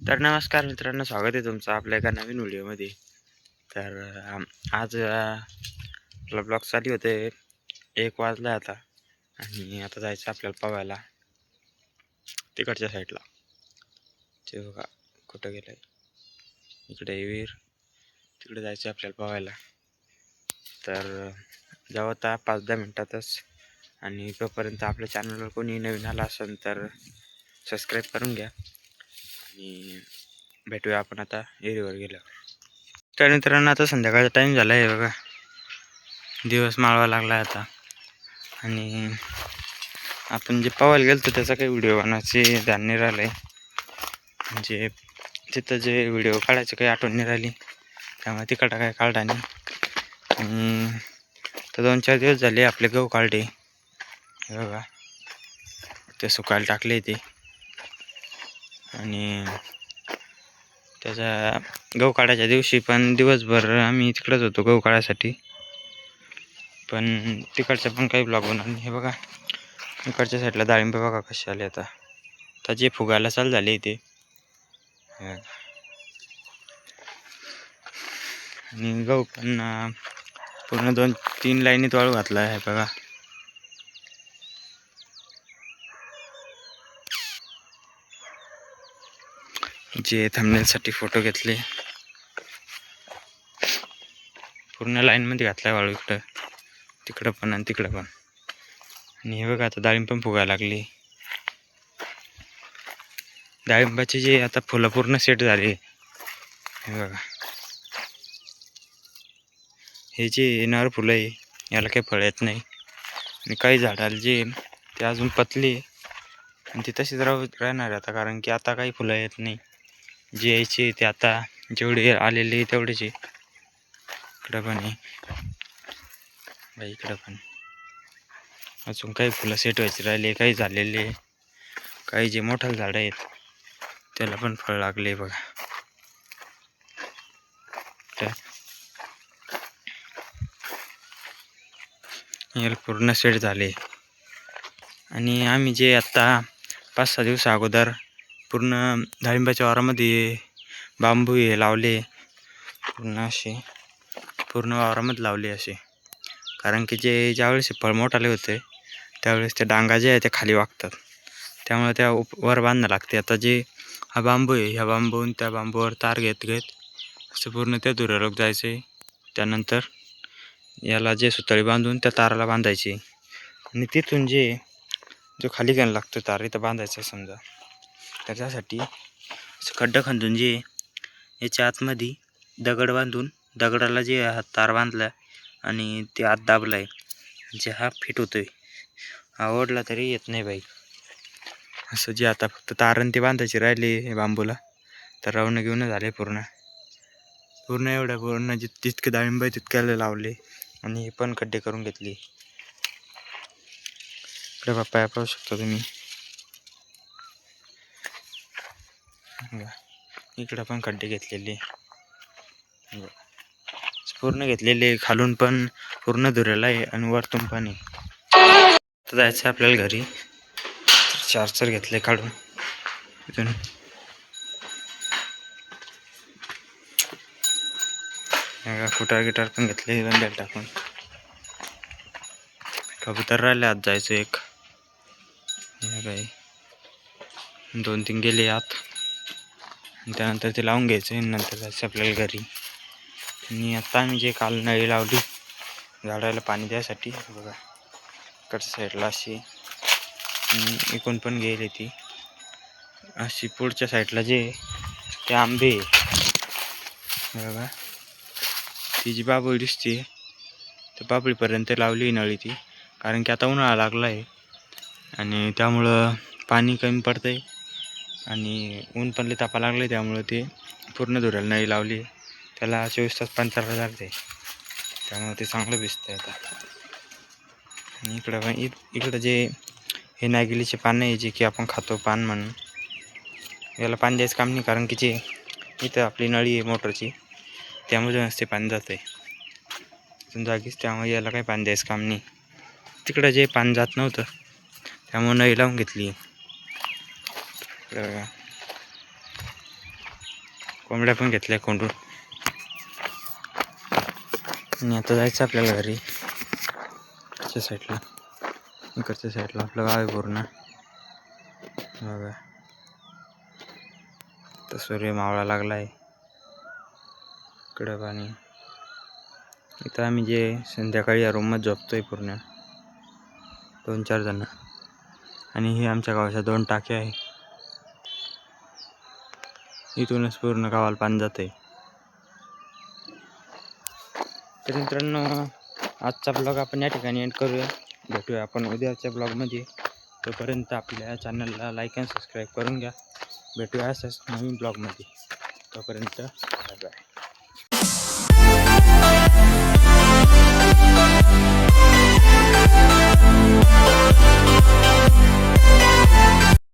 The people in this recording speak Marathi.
तर नमस्कार मित्रांनो, स्वागत आहे तुमचं आपल्या एका नवीन व्हिडिओमध्ये. तर आज आपला ब्लॉग चालू होते. 1 वाजला आता आणि आता जायचं आपल्याला पवायला तिकडच्या साईडला. ते बघा कुठं गेलं आहे, इकडे विहीर, तिकडे जायचं आपल्याला पवायला. तर जाऊ आता 5-10 मिनटातच. आणि तोपर्यंत आपल्या चॅनलवर कोणी नवीन आला असेल तर सबस्क्राईब करून घ्या आणि भेटूया आपण आता विहिरीवर गेल्यावर. तर मित्रांनो, आता संध्याकाळचा टाईम झाला आहे बघा, दिवस माळवा लागला आता. आणि आपण जे पवायला गेलो त्याचा काही व्हिडिओ बनवायचे ध्यान नाही राहिलं आहे, म्हणजे तिथं जे व्हिडिओ काढायचे काही आठवण नाही राहिली, त्यामुळे तिकडं काय काढला नाही. आणि तर 2-4 दिवस झाले आपले गहू काढले बघा, ते सुकायला टाकले ते. आणि त्याच्या गहू काढायच्या दिवशी पण दिवसभर आम्ही तिकडंच होतो गहू काढायसाठी, पण तिकडचं पण काही ब्लॉग बनवला नाही. हे बघा इकडच्या साईडला डाळिंब बघा कसे आले आता, त्याचे फुगायला चालू झाले इथे. आणि गहू पण पूर्ण 2-3 लाईनीत वाळू घातला आहे बघा. जे थंबनेलसाठी फोटो घेतले पूर्ण लाईनमध्ये घातला आहे वाळू, इकडं तिकडं पण आणि तिकडं पण. आणि हे बघा आता डाळिंब पण फुगायला लागली. डाळिंबाचे जे आता फुलं पूर्ण सेट झाले हे बघा. हे जे नर फुलं आहे याला काही फळ येत नाही, आणि काही झाडाला जे ते अजून पतली आणि ती तशीच राहणार आता, कारण की आता काही फुलं येत नाही. जे यायचे ते आता जेवढे आलेले तेवढेच आहे. इकडं पण आहे बाई, इकडं पण अजून काही फुलं सेट व्हायचे राहिले, काही झालेले, काही जे मोठं झाडं आहेत त्याला पण फळ लागले बघा. याला पूर्ण सेट झाले. आणि आम्ही जे आत्ता 5-6 दिवस अगोदर पूर्ण डाळिंबाच्या वावरामध्ये बांबू हे लावले, पूर्ण वावरामध्ये लावले असे, कारण की जे ज्यावेळेस फळ मोठाले होते त्यावेळेस त्या डांगा जे आहे ते खाली वागतात, त्यामुळे त्या वर बांधायला लागते. आता जे हा बांबू आहे, ह्या बांबून त्या बांबूवर तार घेत असं पूर्ण त्या दुरारोग जायचे. त्यानंतर याला जे सुतळी बांधून त्या ताराला बांधायची, आणि तिथून जो खाली घ्यायला लागतो तार इथं बांधायचा समजा, तर त्यासाठी खड्डा खंदून जे याच्या आतमध्ये दगड बांधून दगडाला जे हा तार बांधला आणि ते आत दाबलाय, जे हा फिट होतोय. हा ओढला तरी येत नाही बाई. असं जे आता फक्त तारण ते बांधायचे राहिले बांबूला, तर रावणं घेऊन झाले पूर्ण एवढ्या पूर्ण जितके डाळिंब तितक्याला लावले. आणि हे पण खड्डे करून घेतले. इकडे पप्पाया पाहू शकता तुम्ही, इकडं पण खड्डे घेतलेले पूर्ण घेतलेले, खालून पण पूर्ण धुरेला आहे आणि वरतून पण आहे. तर जायचं आपल्याला घरी. चार्जर घेतले काढून इथून. कुटार गिटार पण घेतले बंद्याला टाकून. कबूतर राहिले आत जायचं एक, काही 2-3 गेले आत, त्यानंतर ते लावून घ्यायचे, नंतर जायचं आपल्याला घरी. आणि आता आम्ही जे काल नळी लावली झाडाला पाणी द्यायसाठी बघा, इकडच्या साईडला अशी, इकडून पण गेली ती अशी. पुढच्या साईडला जे ते आंबे बघा, ती जी बाबळी दिसते त्या बाबळीपर्यंत लावली नळी ती, कारण की आता उन्हाळा लागला आहे आणि त्यामुळं पाणी कमी पडतं आहे आणि ऊन पण लई तापा लागलं आहे, त्यामुळं ते पूर्ण धुराला नळी लावली. त्याला 24 तास पाणी चाललं लागते, त्यामुळे ते चांगलं भिजतं आहे आता. आणि इकडं पण इकडं जे हे नागिलीचे पानं आहे जे की आपण खातो पान म्हणून, याला पाणी द्यायचं काम नाही, कारण की जे इथं आपली नळी आहे मोटरची त्यामधूनच ते पाणी जातं आहे तिथून जागीच, त्यामुळे याला काही पाणी द्यायचं काम नाही. तिकडं जे पाणी जात नव्हतं त्यामुळे नळी लावून घेतली. कोंबड्या पण घेतल्या कोंडून. आणि आता जायचं आपल्याला घरी. इकडच्या साईडला आपलं गाव आहे पूर्ण. बघा तर सूर्य मावळा लागला आहे. इकडं पाणी. इथं आम्ही जे संध्याकाळी या रूममध्ये झोपतोय पूर्ण 2-4 जण. आणि हे आमच्या गावाच्या 2 टाक्या आहे. इथूनच पूर्ण गावाला पाणी जाते. तर मित्रांनो आजचा ब्लॉग आपण या ठिकाणी एंड करूया. भेटूया आपण उद्याच्या ब्लॉगमध्ये. तोपर्यंत आपल्या चॅनलला लाईक आणि सबस्क्राईब करून घ्या. भेटूया अशाच नवीन ब्लॉगमध्ये. तोपर्यंत बाय बाय.